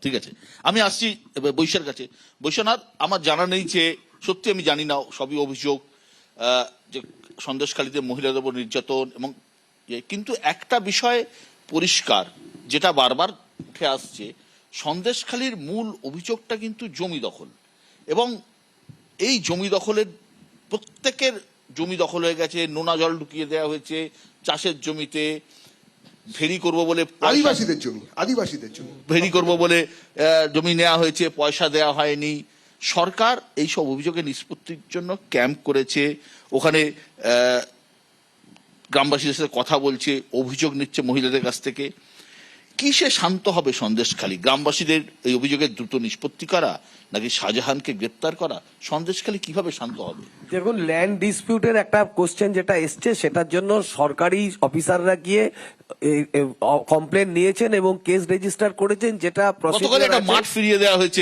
ঠিক আছে, আমি আসছি বৈশ্যার কাছে। বৈশ্বনাথ, আমার জানা নেই যে, সত্যি আমি জানি না, সবই অভিযোগ যে সন্দেশখালীতে মহিলাদের উপর নির্যাতন এবং কিন্তু একটা বিষয় পরিষ্কার, যেটা বারবার উঠে আসছে, সন্দেশখালীর মূল অভিযোগটা কিন্তু জমি দখল। এবং এই জমি দখলের প্রত্যেকের জমি দখল হয়ে গেছে, নোনা জল ঢুকিয়ে দেওয়া হয়েছে চাষের জমিতে, ভেরি করবো বলে আদিবাসীদের জমি ভেরি করবো বলে জমি নেওয়া হয়েছে, পয়সা দেওয়া হয়নি। সরকার এইসব অভিযোগের নিষ্পত্তির জন্য ক্যাম্প করেছে, ওখানে গ্রামবাসীদের সাথে কথা বলছে, অভিযোগ নিচ্ছে মহিলাদের কাছ থেকে। কিসে শান্ত হবে সন্দেশখালী? গ্রামবাসীদের এই অভিযোগের দ্রুত নিষ্পত্তি করা, নাকি শাহজাহানকে গ্রেপ্তার করা? সন্দেশখালী কিভাবে শান্ত হবে? দেখুন, ল্যান্ড ডিসপিউটের একটা কোশ্চেন যেটা এসছে, সেটার জন্য সরকারি অফিসাররা গিয়ে কমপ্লেন নিয়েছেন এবং কেস রেজিস্টার করেছেন, যেটা মাঠ ফিরিয়ে দেওয়া হয়েছে।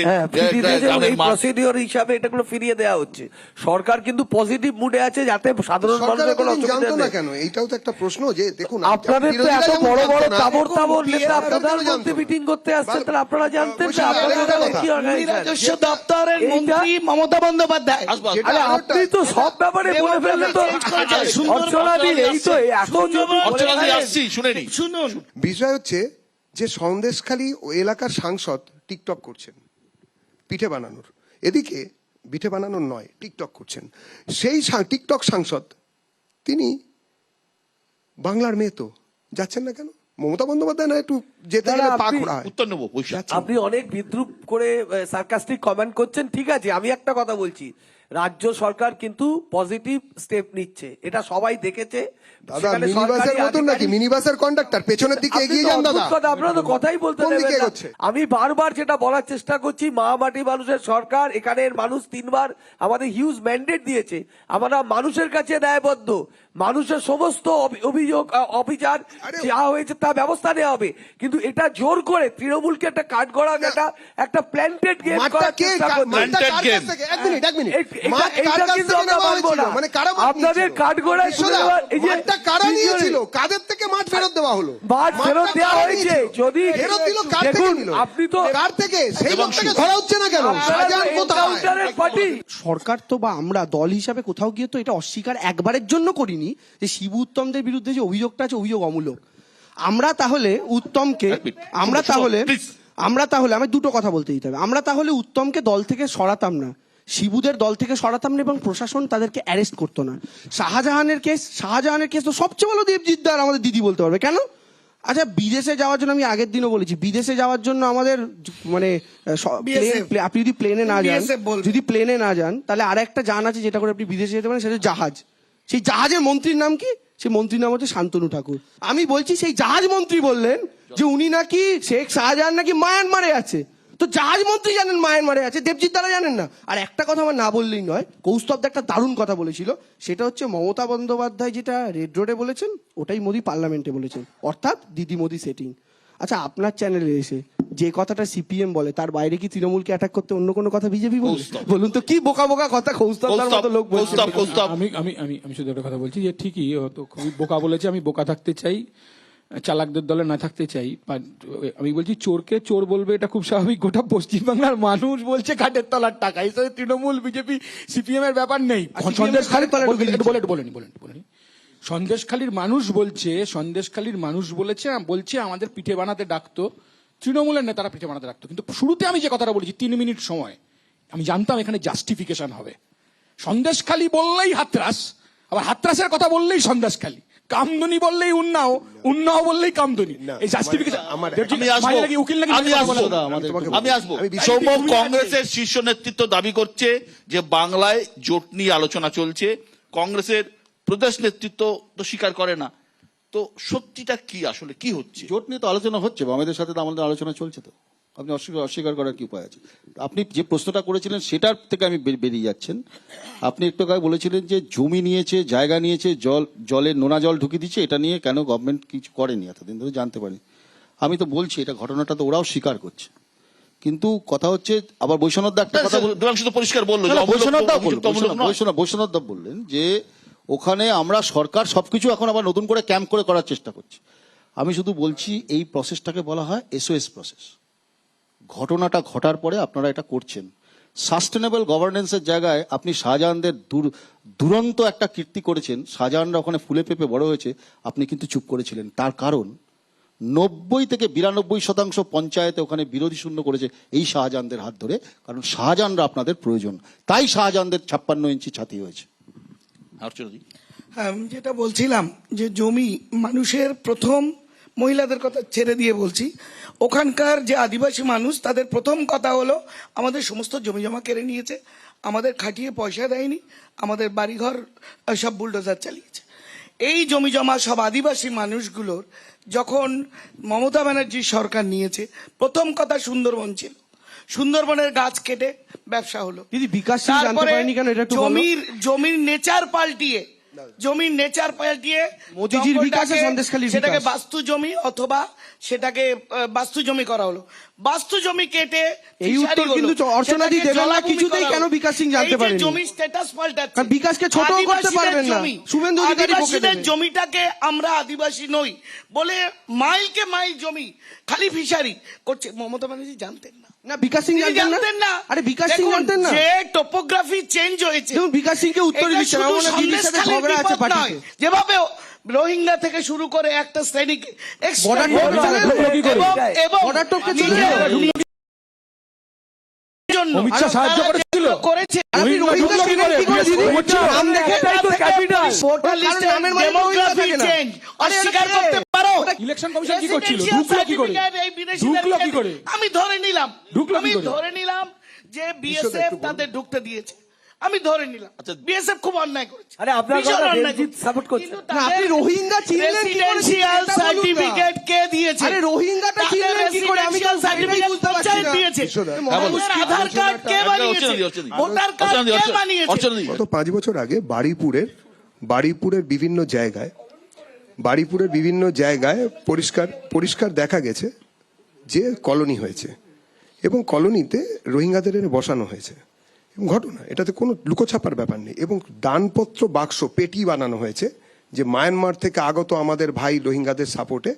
প্রসিডিওর হিসাবে এটাগুলো ফিরিয়ে দেওয়া হচ্ছে। সরকার কিন্তু পজিটিভ মুডে আছে, যাতে সাধারণ মানুষের কোনো অসুবিধা নেই। কেন এইটাও তো একটা প্রশ্ন, যে দেখুন আপনাদের তো এত বড় বড় তাবড় নেতা প্রধানমন্ত্রী মিটিং করতে আসছেন, তাহলে আপনারা জানতেন যে আপনাদের কি রাজস্ব দপ্তরের মন্ত্রী মমতা বন্দ্যোপাধ্যায়। আরে আপনি তো সব ব্যাপারে বলে ফেললেন তো। অর্চনাদি, এই তো এত শুনুন, বিষয় হচ্ছে যে সন্দেশখালী ও এলাকার সাংসদ টিকটক করছেন পিঠে বানানোর, এদিকে পিঠে বানানোর নয়, টিকটক করছেন। সেই টিকটক সাংসদ তিনি বাংলার মেয়ে, তো যাচ্ছেন না কেন? মমতা বন্দ্যোপাধ্যায় না একটু যেতে গেলে পা খোড়া হয়। উত্তর নেবো। আপনি অনেক বিদ্রুপ করে সার্কাস্টিক কমেন্ট করছেন, ঠিক আছে। আমি একটা কথা বলছি, রাজ্য সরকার কিন্তু পজিটিভ স্টেপ নিচ্ছে, এটা সবাই দেখেছে। দাদা মিনিবাসের মতন নাকি? মিনিবাসের কন্ডাক্টর পেছনের দিকে এগিয়ে যান দাদা। আপনারা তো কথাই বলতে দেবেন না। আমি বারবার যেটা বলার চেষ্টা করছি, মা মাটি মানুষের সরকার, এখানের মানুষ 3 বার আমাদের হিউজ ম্যান্ডেট দিয়েছে, আমরা মানুষের কাছে ন্যায়বদ্ধ। মানুষের সমস্ত অভিযোগ অবিচার যা হয়েছে তা ব্যবস্থা নেওয়া হবে, কিন্তু এটা জোর করে তৃণমূলকে একটা কাঠ গড়া, একটা প্ল্যান্টেড গেম করার চেষ্টা করছে। আপনাদের কাঠ গড়ায় কারা নিয়েছিল? কাদের থেকে মাঠ ফেরত দেওয়া হলো? মাঠ ফেরত দেওয়া হয়েছে। যদি ফেরত দিল, কার থেকে নিল? আপনি তো কার থেকে? সেই লোকটাকে ধরা হচ্ছে না কেন? শাহজাহান কোথায়? সরকার তো বা আমরা দল হিসাবে কোথাও গিয়ে তো এটা অস্বীকার একবারের জন্য করিনি যে শিবু উত্তমদের বিরুদ্ধে যে অভিযোগটা আছে, অভিযোগ অমূলক। আমরা তাহলে উত্তমকে আমি দুটো কথা বলতে দিতে হবে। আমরা তাহলে উত্তমকে দল থেকে সরাতাম না, শিবুদের দল থেকে সরাতাম না, এবং প্রশাসন তাদেরকে অ্যারেস্ট করতো না। শাহজাহানের কেস তো সবচেয়ে ভালো দেবজিৎ দার আমাদের দিদি বলতে পারবে কেন। আচ্ছা, বিদেশে যাওয়ার জন্য আমি আগের দিনও বলেছি, বিদেশে যাওয়ার জন্য আমাদের মানে আপনি যদি প্লেনে না যান তাহলে আর একটা যান আছে যেটা করে আপনি বিদেশে যেতে পারেন, সেটা জাহাজ। সেই জাহাজের মন্ত্রীর নাম কি? সেই মন্ত্রীর নাম হচ্ছে শান্তনু ঠাকুর। আমি বলছি, সেই জাহাজ মন্ত্রী বললেন যে উনি নাকি শেখ শাহজাহান নাকি মায়ানমারে আছে। তো জাহাজ মন্ত্রী জানেন মায়ানমারে আছে, দেবজিৎ দ্বারা জানেন না। আর একটা কথা আমার না বললেই নয়, কৌস্তব একটা দারুণ কথা বলেছিল, সেটা হচ্ছে মমতা বন্দ্যোপাধ্যায় যেটা রেড রোডে বলেছেন, ওটাই মোদি পার্লামেন্টে বলেছেন, অর্থাৎ দিদি মোদি সেটিং। আচ্ছা, আপনার চ্যানেলে এসে যে কথাটা সিপিএম বলে, তার বাইরে কি তৃণমূলকে অ্যাটাক করতে অন্য কোনো কথা বিজেপি বলে? বলুন তো, কি বোকা বোকা কথা কৌস্তবদার মতো লোক বলছে। আমি শুধু একটা কথা বলছি যে ঠিকই, তো খুবই বোকা বলেছে, আমি বোকা থাকতে চাই, চালাকদের দলে না থাকতে চাই। আমি বলছি, চোরকে চোর বলবে, এটা খুব স্বাভাবিক। গোটা পশ্চিমবাংলার মানুষ বলছে ঘাটের তলার টাকা, এই সাথে তৃণমূল বিজেপি সিপিএম এর ব্যাপার নেই। সন্দেশখালীর মানুষ বলছে আমাদের পিঠে বানাতে ডাকতো, তৃণমূলের নেতারা পিঠে বানাতে ডাকতো। কিন্তু শুরুতে আমি যে কথাটা বলেছি, 3 মিনিট সময়, আমি জানতাম এখানে জাস্টিফিকেশন হবে। সন্দেশখালী বললেই হাতরাস, আবার হাতরাসের কথা বললেই সন্দেশখালী, কামদুনি বললেই উন্নাও, উন্নাও বললেই কামদুনি। এই জাস্টিফিকেশন। কংগ্রেসের শীর্ষ নেতৃত্ব দাবি করছে যে বাংলায় জোট নিয়ে আলোচনা চলছে, কংগ্রেসের প্রদেশ নেতৃত্ব তো স্বীকার করে না। তো সত্যিটা কি, আসলে কি হচ্ছে? জোট নিয়ে তো আলোচনা হচ্ছে, আমাদের সাথে তো আমাদের আলোচনা চলছে। তো আপনি অস্বীকার করার কি উপায় আছে? আপনি যে প্রশ্নটা করেছিলেন সেটার থেকে আমি বেরিয়ে যাচ্ছেন। আপনি একটু আগে বলেছিলেন যে জমি নিয়েছে, জায়গা নিয়েছে, জলে নোনা জল ঢুকিয়ে দিচ্ছে, এটা নিয়ে কেন গভর্নমেন্ট কিছু করেনি এতদিন ধরে জানতে পারি। আমি তো বলছি, এটা ঘটনাটা তো ওরাও স্বীকার করছে। কিন্তু কথা হচ্ছে, আবার বৈষ্ণবদা একটা কথা পরিষ্কার বললো, বৈষ্ণবদা বললেন যে ওখানে আমরা সরকার সবকিছু এখন আবার নতুন করে ক্যাম্প করার চেষ্টা করছি। আমি শুধু বলছি, এই প্রসেসটাকে বলা হয় SOS প্রসেস। ঘটনাটা ঘটার পরে আপনারা এটা করছেন। সাস্টেনেবল গভর্নেন্সের জায়গায় আপনি শাহজাহানদের দুরন্ত একটা কীর্তি করেছেন, শাহজাহানরা ওখানে ফুলে পেঁপে বড় হয়েছে, আপনি কিন্তু চুপ করেছিলেন। তার কারণ 90 থেকে 92% পঞ্চায়েতে ওখানে বিরোধী শূন্য করেছে এই শাহজাহানদের হাত ধরে, কারণ শাহজাহানরা আপনাদের প্রয়োজন, তাই শাহজাহানদের 56 ইঞ্চি ছাতি হয়েছে। অর্চনাদি, হ্যাঁ, আমি যেটা বলছিলাম যে জমি মানুষের প্রথম, মহিলাদের কথা ছেড়ে দিয়ে বলছি, ওখানকার যে আদিবাসী মানুষ তাদের প্রথম কথা হলো আমাদের সমস্ত জমি জমা কেড়ে নিয়েছে, আমাদের খাটিয়ে পয়সা দেয়নি, আমাদের বাড়িঘর সব বুলডোজার চালিয়েছে। এই জমি জমা সব আদিবাসী মানুষগুলোর যখন মমতা ব্যানার্জির সরকার নিয়েছে, প্রথম কথা সুন্দরবন ছিল, সুন্দরবনের গাছ কেটে ব্যবসা হলো। দিদি, বিকাশ সিং জানতে তারপরে পারেনি কেন, এটা একটু বলো। জমির নেচার পাল্টিয়ে মোদিজির বিকাশে জঙ্গলটাকে, সন্দেশখালির সেটাকে বিকাশ। বাস্তু জমি অথবা সেটাকে বাস্তু জমি করা হলো। বাস্তু জমি কেটে এই উত্তর কিন্তু অর্চনাদি দেবেন না কিছুতেই, কেন বিকাশ সিং জানতে পারেনি? জমির স্ট্যাটাস পাল্টাচ্ছে, কারণ বিকাশকে ছোটও করতে পারবেন না, শুভেন্দু অধিকারী বকে আদিবাসীদের দেবে। জমিটাকে আমরা আদিবাসী নই বলে মাইলকে মাইল জমি খালি ফিশারি করছে। মমতা ব্যানার্জি জানতেন না? না, বিকাশ সিং তিনি জানতেন না? আরে বিকাশ সিং দেখুন, জানতেন না? যে টোপোগ্রাফি চেঞ্জ হয়েছে, দেখুন, বিকাশ সিংকে উত্তর এটা দিচ্ছে না, শুধু আমার মনে হয় দিদির সাথে সন্দেশখালির ঝগড়া আছে বিপদ নয়। পার্টিতে। যেভাবে রোহিঙ্গা থেকে শুরু করে একটা শ্রেণীকে Border টপকে চলে গেল। Border টপকে চলে গেল। অমিত শাহ সাহায্য করেছিল? করেছে। আপনি রোহিঙ্গা ছিলেন কি করে দিদি? নাম দেখে এটাই তো ক্যাপিটাল। ভোটার লিস্টের নামের মানে রোহিঙ্গা ডেমোগ্রাফি থাকে না। চেঞ্জ আরে অস্বীকার এটা করতে পারো? ইলেকশন কমিশন কি করছিল? Residential ঢুকলো কি করে? certificate এই বিদেশিদের ঢুকলো কি ক্ষেত্রে করে? আমি ধরে নিলাম, ঢুকলো কি আমি করে? ধরে নিলাম যে বিএসএফ তাদের ঢুকতে দিয়েছে, আমি ধরে নিলাম। আচ্ছা, বিএসএফ খুব অন্যায় করেছে। আরে আপনার ভীষণ কথা অন্যায় দেবজিৎ করেছে। সাপোর্ট করছে। কিন্তু না, আপনি রোহিঙ্গা চিনলেন কি করে? রেসিডেন্সিয়াল এটা বলুন না। সার্টিফিকেট কে দিয়েছে? আরে রোহিঙ্গাটা চিনলেন কি করে? আমি তো সার্টিফিকেট বুঝতে পারছি পঞ্চায়েত না। দিয়েছে। হ্যাঁ, আমাদের আধার কার্ড কে বানিয়েছে? ভোটার কার্ড কে বানিয়েছে? অর্চনাদি, গত 5 বছর আগে বারুইপুরের বিভিন্ন জায়গায় পরিষ্কার দেখা গেছে যে কলোনি হয়েছে এবং কলোনিতে রোহিঙ্গাদের এনে বসানো হয়েছে। এবং ঘটনা, এটাতে কোনো লুকোছাপার ব্যাপার নেই। এবং দানপত্র বাক্স পেটি বানানো হয়েছে যে মায়ানমার থেকে আগত আমাদের ভাই রোহিঙ্গাদের সাপোর্টে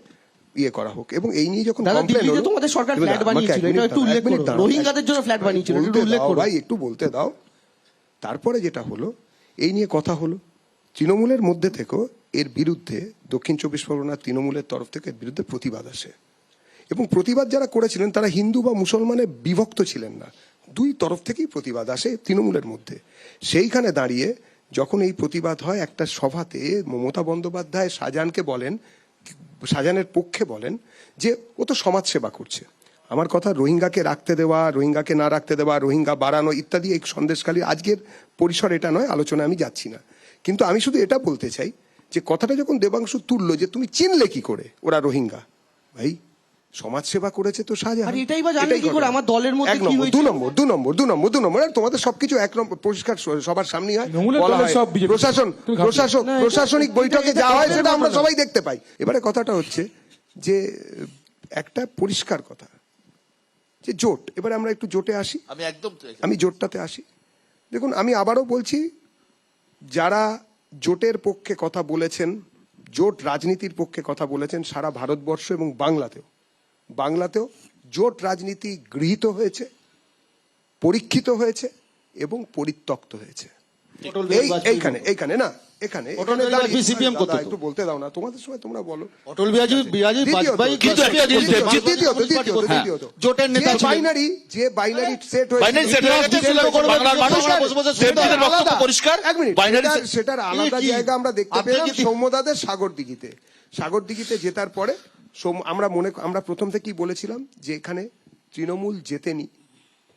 ইয়ে করা হোক। এবং এই নিয়ে যখন দাদা, complain দিল্লিতে হলো- তোমাদের সরকার এবার ফ্ল্যাট আমাকে বানিয়েছিল, এক মিনিট এটা একটু দাঁড়াও, উল্লেখ এক মিনিট করো। দাঁড়াও। রোহিঙ্গাদের জন্য ফ্ল্যাট বানিয়েছিল, এটা একটু বলতে উল্লেখ দাও করো। ভাই, একটু বলতে দাও। তারপরে যেটা হলো, এই নিয়ে কথা হলো, তৃণমূলের মধ্যে থেকেও এর বিরুদ্ধে দক্ষিণ 24 পরগনার তৃণমূলের তরফ থেকে এর বিরুদ্ধে প্রতিবাদ আসে। এবং প্রতিবাদ যারা করেছিলেন তারা হিন্দু বা মুসলমানে বিভক্ত ছিলেন না, দুই তরফ থেকেই প্রতিবাদ আসে তৃণমূলের মধ্যে। সেইখানে দাঁড়িয়ে যখন এই প্রতিবাদ হয় একটা সভাতে, মমতা বন্দ্যোপাধ্যায় শাহজাহানের পক্ষে বলেন যে ও তো সমাজসেবা করছে। আমার কথা, রোহিঙ্গাকে রাখতে দেওয়া, রোহিঙ্গাকে না রাখতে দেওয়া, রোহিঙ্গা বাড়ানো ইত্যাদি এই সন্দেশখালী, আজকের পরিসর এটা নয়, আলোচনা আমি যাচ্ছি না। কিন্তু আমি শুধু এটা বলতে চাই যে কথাটা যখন দেবাংশু তুললো যে তুমি চিনলে কি করে ওরা রোহিঙ্গা, ভাই সমাজসেবা করেছে তো শাহজাহান। আর এটাই বা জানলে কি করে আমার দলের মধ্যে এক কি নম্বর, হয়েছে? দু নম্বর, আর তোমাদের সবকিছু এক নম্বর পরিষ্কার সবার সামনে হয়, তৃণমূলের বলা দলের হয়। সব BJP তুমি ভাবছো। প্রশাসনিক বৈঠকে যা হয় সেটা আমরা সবাই দেখতে পাই। এবারে কথাটা হচ্ছে যে একটা পরিষ্কার কথা যে জোট, এবারে আমরা একটু জোটে আসি, আমি জোটটাতে আসি। দেখুন, আমি আবারও বলছি, যারা জোটের পক্ষে কথা বলেছেন, জোট রাজনীতির পক্ষে কথা বলেছেন সারা ভারতবর্ষ এবং বাংলাতেও জোট রাজনীতি গৃহীত হয়েছে, পরীক্ষিত হয়েছে এবং পরিত্যক্ত হয়েছে। এইখানে না, এখানে দাঁড়িয়ে- CPM করতো দাদা, তো। একটু বলতে দাও না, তোমাদের সময় তোমরা বলো। অটল বিহারী বাজপেয়ী দ্বিতীয়ত, জোটের নেতা ছিলেন। যে বাইনারি সেট হয়েছে, বাইনারি সেট হয়ে গেছে, বাংলার মানুষ দেবজিতের বক্তব্য পরিষ্কার। এক মিনিট, বাইনারি সেটার আলাদা কি? জায়গা আমরা দেখতে আপনি পেলাম যদি- সৌম্যদাদের সাগরদিঘিতে জেতার পরে আমরা প্রথম থেকেই বলেছিলাম যে এখানে তৃণমূল জেতেনি,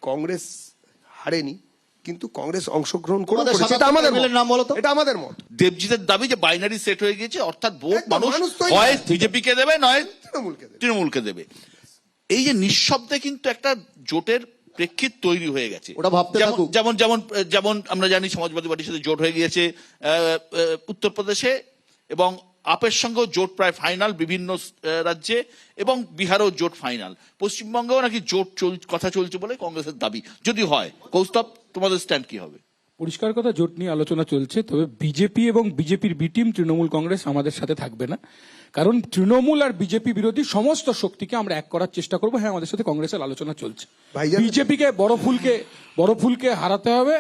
কংগ্রেস হারেনি, কিন্তু কংগ্রেস অংশগ্রহণ করে তোমাদের করেছে। সাদা এটা আমাদের মিলের নাম বলো তো। এটা আমাদের মত। দেবজিতের দাবি যে বাইনারি সেট হয়ে গেছে, অর্থাৎ ভোট একদম, মানুষ মানুষ তৈরি হয় করে। বিজেপি কে দেবে, নয় তৃণমূলকে দেবে। তৃণমূলকে দেবে। এই যে নিঃশব্দে কিন্তু একটা জোটের প্রেক্ষিত তৈরি হয়ে গেছে। ওটা ভাবতে থাকুক। যেমন আমরা জানি সমাজবাদী পার্টির সাথে জোট হয়ে গিয়েছে উত্তরপ্রদেশে, এবং আপের সঙ্গেও জোট প্রায় ফাইনাল বিভিন্ন রাজ্যে, এবং বিহারেও জোট ফাইনাল। পশ্চিমবঙ্গেও নাকি জোট কথা চলছে বলে কংগ্রেসের দাবি, যদি হয়। কৌস্তব, তোমাদের স্ট্যান্ড কি হবে? পরিষ্কার কথা, জোট নিয়ে আলোচনা চলছে, তবে বিজেপি এবং বিজেপির বি টিম তৃণমূল কংগ্রেস আমাদের সাথে থাকবে না, কারণ তৃণমূল আর বিজেপি বিরোধী সমস্ত শক্তিকে আমরা এক করার চেষ্টা করবো। হ্যাঁ, আমাদের সাথে কংগ্রেসের আলোচনা চলছে। ভাইজান- বিজেপিকে বড় ফুলকে হারাতে হবে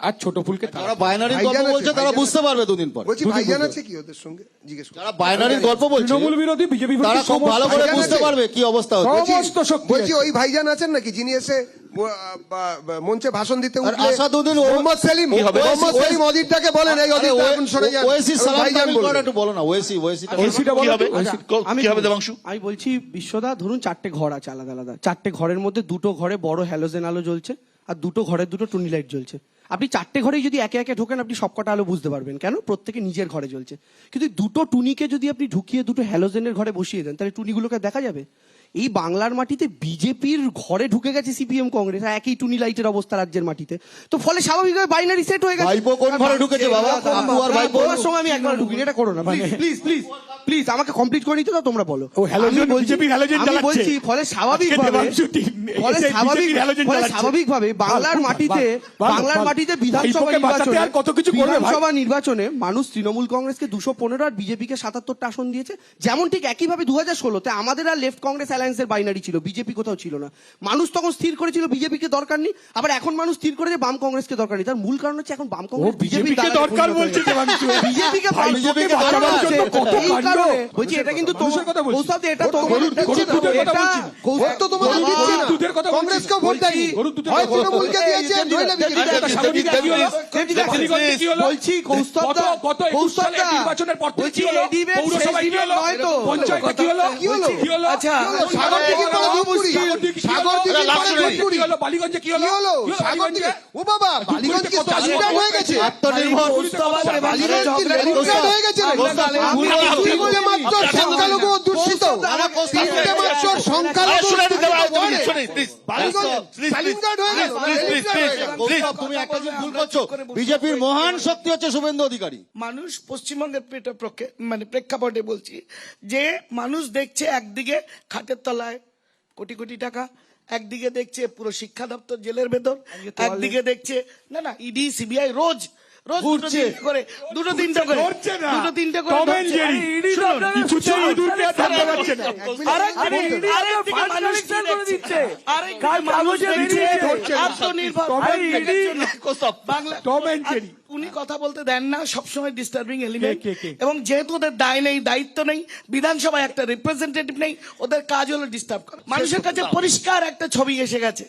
আর ছোট ফুলকে যারা তাড়াতে হবে। বাইনারির গল্প ভাইজান আছে, বলছে তারা ভাইজান বুঝতে পারবে দুদিন পর। বলছি ভাইজান আছে কি ওদের সঙ্গে জিজ্ঞেস করুন। যারা বাইনারির গল্প বলছে তৃণমূল বিরোধী বিজেপি বিরোধী তারা খুব ভালো করে ভাইজান বুঝতে আছে। পারবে কি অবস্থা হচ্ছে। সমস্ত শক্তি বলছি আছে। ওই ভাইজান আছেন নাকি যিনি এসে মঞ্চে ভাষণ দিতে আর উঠলে আসাদুদ্দিন মোহাম্মদ সেলিম অদিতটাকে বলেন এই অদিতটা এখন সরে যান ওয়েসি এবং সালাম ভাইজান তামিল করা বলবেন। একটু বলো না, ওয়েসিটা ওয়েসিটা কি বলো হবে তো, ওয়েসি। কি হবে দেবাংশু? আমি বলছি বিশ্বদা, ধরুন 4টে ঘর আছে আলাদা আলাদা, 4টে ঘরের মধ্যে 2টো ঘরে বড় হ্যালোজেন আলো জ্বলছে আর 2টো ঘরে 2টো টুনি লাইট জ্বলছে। আপনি 4টে ঘরে যদি একে একে ঢোকেন আপনি সবকটা আলো বুঝতে পারবেন, কেন? প্রত্যেকে নিজের ঘরে জ্বলছে। কিন্তু 2টো টুনিকে যদি আপনি ঢুকিয়ে 2টো হ্যালোজেনের ঘরে বসিয়ে দেন তাহলে টুনিগুলোকে দেখা যাবে? এই বাংলার মাটিতে বিজেপির ঘরে ঢুকে গেছে সিপিএম কংগ্রেস, আর একই টুনি লাইটের অবস্থা রাজ্যের মাটিতে, তো ফলে স্বাভাবিকভাবে বাইনারি সেট হয়ে গেছে। ভাইপো কোন ঘরে ঢুকেছে বাবা? কোন দুয়ার ভাইপো? তোমার সঙ্গে আমি একবার ঢুকিনি, এটা করো না প্লিজ প্লিজ প্লিজ, আমাকে কমপ্লিট করে নিতে দাও, তোমরা বলো। ও হ্যালোজেন, আমি বলছি- বিজেপির হ্যালোজেন আমি চালাচ্ছে। বলছি ফলে স্বাভাবিকভাবে দেবাংশু টিম ফলে এসে স্বাভাবিক বিজেপির হ্যালোজেন ফলে চালাচ্ছে। স্বাভাবিকভাবে বাংলার বাল, মাটিতে বাল, বাংলার বাল। মাটিতে বিধানসভা ভাইপোকে বাঁচাতে নির্বাচনে আর কত কিছু করবে ভাই। বিধানসভা নির্বাচনে মানুষ তৃণমূল কংগ্রেসকে 215 আর বিজেপিকে 77টা আসন দিয়েছে। যেমন ঠিক একইভাবে 2016-তে আমাদের আর লেফট কংগ্রেস অ্যালায়েন্সের বাইনারি ছিল, বিজেপি কোথাও ছিল না। মানুষ তখন স্থির করেছিল বিজেপিকে দরকার নেই, আবার এখন মানুষ স্থির করেছে বাম কংগ্রেসকে দরকার নেই। তার মূল কারণ হচ্ছে এখন বাম কংগ্রেস বিজেপিকে দরকার বলছে দেবাংশু। বিজেপিকে বিজেপিকে বাঁচাবার জন্য কত এই কাণ্ড। কারণে বলছি, এটা কিন্তু মানুষের কথা বলছি। কৌস্তব, এটা তো গরুর দুধের কথা বলছি না। ভোট তো তোমাদের গরুর দিচ্ছে না। দুধের কথা বলছি না। কংগ্রেসকেও ভোট দেয়নি। গরুর দুধের হয় কথা বলছি না। তৃণমূলকে দিয়েছে নইলে বিজেপিকে একটা সাগরিকা কি হলো? শালিগঞ্জে কি হলো? বলছি কৌস্তবদা, গত 21 সালে কৌস্তবদা, নির্বাচনের পর থেকে বলছি কি হলো? এডিবের পৌরসভায় শেষ কি হলো? নয় তো। পঞ্চায়েতে কি হলো? কি হলো? কি হলো? আচ্ছা, সাগর দিঘির পরে ধূপগুড়ি। সাগর দিঘির পরে ধূপগুড়ি। বালিগঞ্জে কি কি হলো? হলো? কি হলো সাগর বালিগঞ্জে? দিঘি। ও বাবা, বালিগঞ্জ কি স্টালিনগ্রাড হয়ে গেছে? আত্মনির্ভর বালিগঞ্জ কি স্টালিনগ্রাড হয়ে গেছে? তিনটে মাত্র সংখ্যালঘু অধ্যুষিত। তিনটে মাত্র সংখ্যালঘু বালিগঞ্জ স্টালিনগ্রাড হয়ে গেল। কৌস্তব, তুমি একটা জিনিস ভুল করছো। বিজেপির মহান শক্তি হচ্ছে শুভেন্দু অধিকারী। মানুষ পশ্চিমবঙ্গের প্রেক্ষাপটে বলছি যে মানুষ দেখছে একদিকে খাটের তলায় কোটি কোটি টাকা, একদিকে দেখছে পুরো শিক্ষা দপ্তর জেলের ভেতর, একদিকে দেখছে না ইডি সিবিআই রোজ ঘুরছে। দুটো তিনটে করে ধরছে না। দুটো তিনটে করে টম অ্যান্ড ধরছে। জেরি। শুনুন, কিছুতেই ইঁদুরকে আর ধরতে পারছে না। আরেকদিকে মানুষ কি দেখছে? আরেকদিকে মানুষ দেখছে আত্মনির্ভর ভারতের জন্য বাংলা টম অ্যান্ড জেরি। উনি কথা বলতে দেন না, সবসময় ডিস্টার্বিং এলিমেন্ট। কে? এবং যেহেতু ওদের দায় নেই, দায়িত্ব নেই, বিধানসভায় একটা রিপ্রেজেন্টেটিভ নেই, ওদের কাজ হলো ডিস্টার্ব করা। মানুষের কাছে পরিষ্কার একটা ছবি এসে গেছে।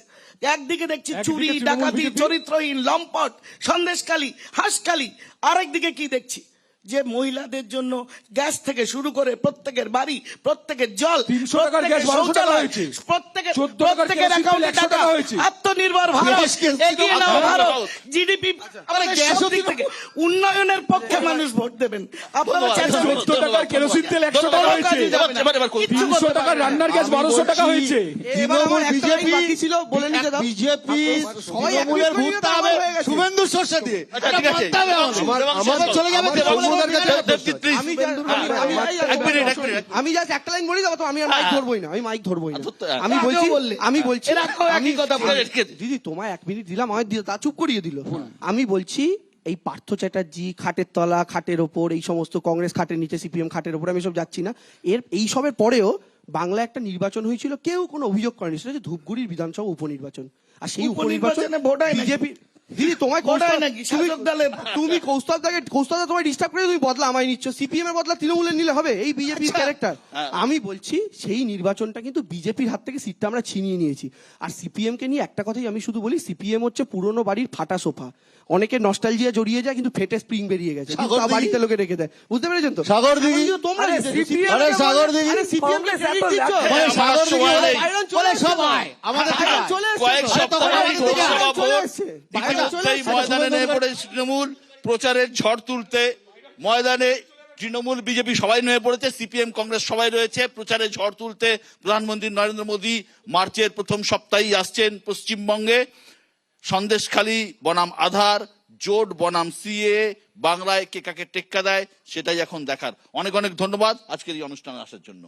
একদিকে দেখছি চুরি, তৃণমূল ডাকাতি, বিজেপি। চরিত্রহীন, লম্পট, সন্দেশখালী, হাঁসখালী। আরেকদিকে কি দেখছি যে মহিলাদের জন্য গ্যাস থেকে শুরু করে প্রত্যেকের বাড়ি, প্রত্যেকের জল, 300 টাকার গ্যাস 1200 টাকা হয়েছে। 14 টাকার প্রত্যেকের গ্যাস অ্যাকাউন্টে 100 টাকা টাকা হয়েছে। আত্মনির্ভর ভারত, এগিয়ে নাও ভারত, জিডিপি গ্যাসও থেকে উন্নয়নের পক্ষে মানুষ ভোট দেবেন। আপনারা চেষ্টা করুন। 14 টাকার কেরোসিন তেল 100 টাকা হয়েছে। কিচ্ছু 300 করতে টাকার পারবে না। রান্নার গ্যাস 1200 টাকা হয়েছে। এবার আমার তৃণমূল একটা লাইন বিজেপি বাকি ছিল, বলে নিতে দাও। বিজেপি সবাই তৃণমূলের একত্রিত ভূতটা হয়ে হবে হয়ে গেছে। শুভেন্দু সরষে দিয়ে। আচ্ছা, ঠিক আছে। এটা মানতে হবে আমাদের। চলে যাবে সৌম্যদার কাছে একটা প্রশ্ন আছে। আমি জাস্ট একটা লাইন বলি দেবো তো, আমি আর মাইক ধরবই না, আমি মাইক ধরবই না। আমি আগেও বলছি বললে। আমি বলছি এর আগেও একই কথা বললে। দিদি তোমায় 1 মিনিট দিলাম, আমায় তা চুপ করিয়ে দিল। আমি বলছি এই পার্থ চ্যাটার্জি খাটের তলা, খাটের ওপর, এই সমস্ত কংগ্রেস খাটের নিচে, সিপিএম খাটের ওপর, আমি সব যাচ্ছি না। এই সবের পরেও বাংলা একটা নির্বাচন হয়েছিল, কেউ কোনো অভিযোগ করেনি, সেটা হচ্ছে ধূপগুড়ির বিধানসভা উপনির্বাচন। আর সেই উপনির্বাচন উপনির্বাচনে ভোট হয় নাকি? বিজেপি দিদি তোমায় ভোট হয় নাকি? শাসক দলের তুমি কৌস্তবদা তোমায় ডিস্টার্ব করে তুমি বদলা আমায় নিচ্ছ, সিপিএম এর বদলা তৃণমূলের নিলে হবে? এই বিজেপির ক্যারেক্টার। আমি বলছি সেই নির্বাচনটা কিন্তু বিজেপির হাত থেকে সিটটা আমরা ছিনিয়ে নিয়েছি। আর সিপিএম কে নিয়ে একটা কথাই আমি শুধু বলি, সিপিএম হচ্ছে পুরনো বাড়ির ফাটা সোফা, অনেকে নস্টালজিয়া জড়িয়ে যায় কিন্তু ফেটে স্প্রিং বেরিয়ে গেছে, কিন্তু তা বাড়িতে লোকে রেখে দেয়। বুঝতে পেরেছেন তো? সাগর দিঘি। এখন কিন্তু তোমরা আরে জিতেছো। CPM আরে সাগর দিঘি। আরে সিপিএম কে ক্রেডিট দিচ্ছ। মানে সাগর দিঘি সময় নেই। বাইরন চলে এসছে তো। আমাদের থেকে বাইরন চলে এসছে কয়েক তো। সপ্তাহ বাইরন আগেই চলে লোকসভা ভোট। এসছে। বাইরন চলে ইতিমধ্যেই এসছে। ময়দানে নেমে পড়েছে তৃণমূল প্রচারের ঝড় তুলতে। ময়দানে তৃণমূল বিজেপি সবাই নেমে পড়েছে, সিপিএম কংগ্রেস সবাই রয়েছে প্রচারে ঝড় তুলতে। প্রধানমন্ত্রী নরেন্দ্র মোদী মার্চের প্রথম সপ্তাহেই আসছেন পশ্চিমবঙ্গে। সন্দেশখালী বনাম আধার, জোট বনাম সিএ, বাংলায় কে কাকে টেক্কা দেয় সেটাই এখন দেখার। অনেক অনেক ধন্যবাদ আজকের এই অনুষ্ঠানে আসার জন্য।